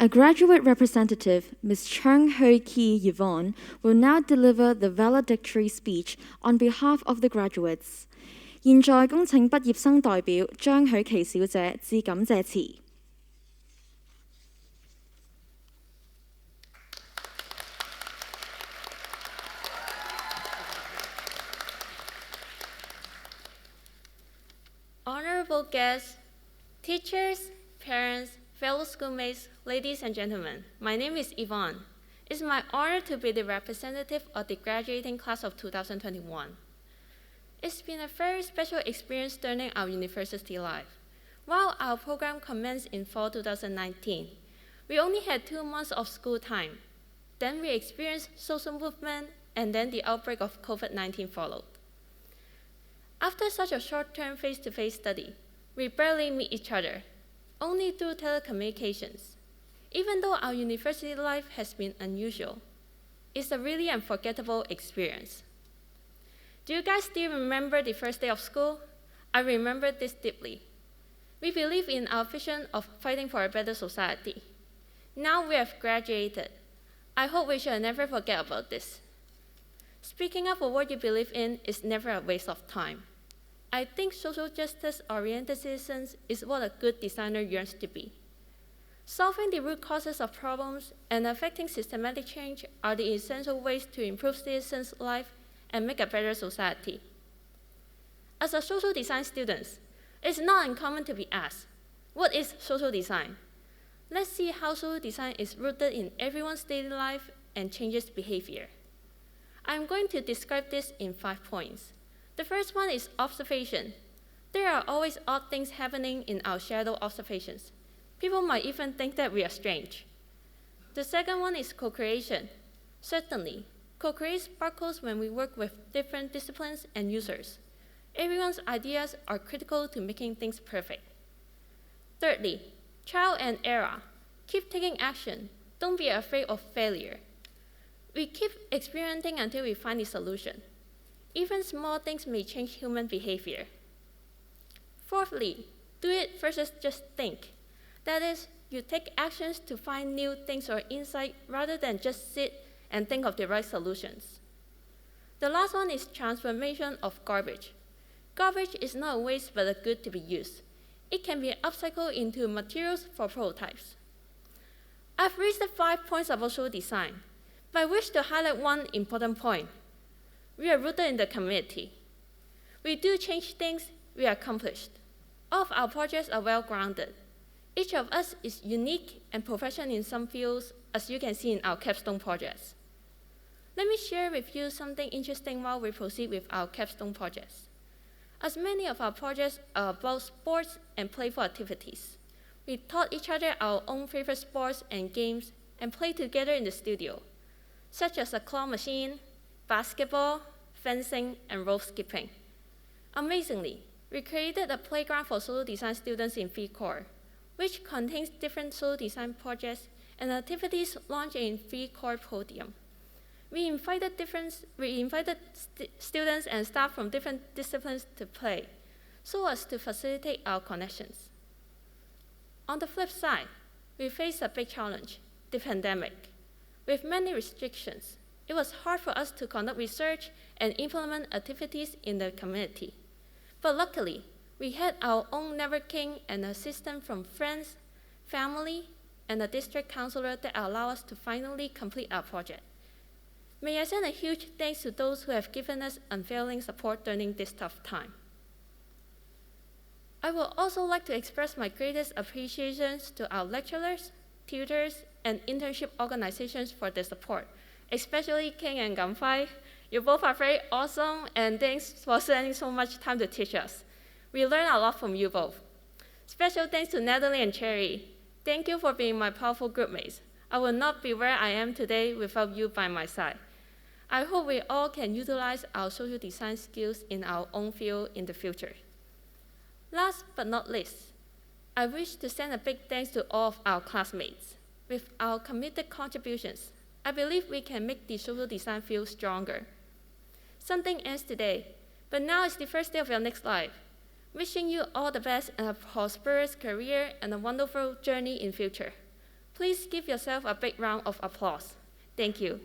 A graduate representative, Ms. Cheung Yvonne, will now deliver the valedictory speech on behalf of the graduates. 現在恭請畢業生代表張許琪小姐致感謝詞。Honourable guests, teachers, parents, fellow schoolmates, ladies and gentlemen, my name is Yvonne. It's my honor to be the representative of the graduating class of 2021. It's been a very special experience during our university life. While our program commenced in fall 2019, we only had 2 months of school time. Then we experienced social movement, and then the outbreak of COVID-19 followed. After such a short-term face-to-face study, we barely meet each other, only through telecommunications. Even though our university life has been unusual, it's a really unforgettable experience. Do you guys still remember the first day of school? I remember this deeply. We believe in our vision of fighting for a better society. Now we have graduated. I hope we shall never forget about this. Speaking up for what you believe in is never a waste of time. I think social justice-oriented citizens is what a good designer yearns to be. Solving the root causes of problems and affecting systematic change are the essential ways to improve citizens' life and make a better society. As a social design student, it's not uncommon to be asked, what is social design? Let's see how social design is rooted in everyone's daily life and changes behavior. I'm going to describe this in 5 points. The first one is observation. There are always odd things happening in our shadow observations. People might even think that we are strange. The second one is co-creation. Certainly, co-creation sparkles when we work with different disciplines and users. Everyone's ideas are critical to making things perfect. Thirdly, trial and error. Keep taking action. Don't be afraid of failure. We keep experimenting until we find the solution. Even small things may change human behavior. Fourthly, do it versus just think. That is, you take actions to find new things or insight rather than just sit and think of the right solutions. The last one is transformation of garbage. Garbage is not a waste but a good to be used. It can be upcycled into materials for prototypes. I've reached the 5 points about social design, but I wish to highlight one important point. We are rooted in the community. We do change things we accomplished. All of our projects are well-grounded. Each of us is unique and professional in some fields, as you can see in our capstone projects. Let me share with you something interesting while we proceed with our capstone projects. As many of our projects are about sports and playful activities, we taught each other our own favorite sports and games and played together in the studio, such as a claw machine, basketball, fencing, and rope skipping. Amazingly, we created a playground for social design students in V-Core, which contains different social design projects and activities launched in V-Core Podium. We invited students and staff from different disciplines to play, so as to facilitate our connections. On the flip side, we faced a big challenge, the pandemic. With many restrictions, it was hard for us to conduct research and implement activities in the community. But luckily, we had our own networking and assistance from friends, family, and a district counselor that allowed us to finally complete our project. May I send a huge thanks to those who have given us unfailing support during this tough time. I would also like to express my greatest appreciations to our lecturers, tutors, and internship organizations for their support, especially King and Gamfai. You both are very awesome, and thanks for spending so much time to teach us. We learned a lot from you both. Special thanks to Natalie and Cherry. Thank you for being my powerful groupmates. I would not be where I am today without you by my side. I hope we all can utilize our social design skills in our own field in the future. Last but not least, I wish to send a big thanks to all of our classmates. With our committed contributions, I believe we can make the social design field stronger. Something ends today, but now is the first day of your next life. Wishing you all the best and a prosperous career and a wonderful journey in future. Please give yourself a big round of applause. Thank you.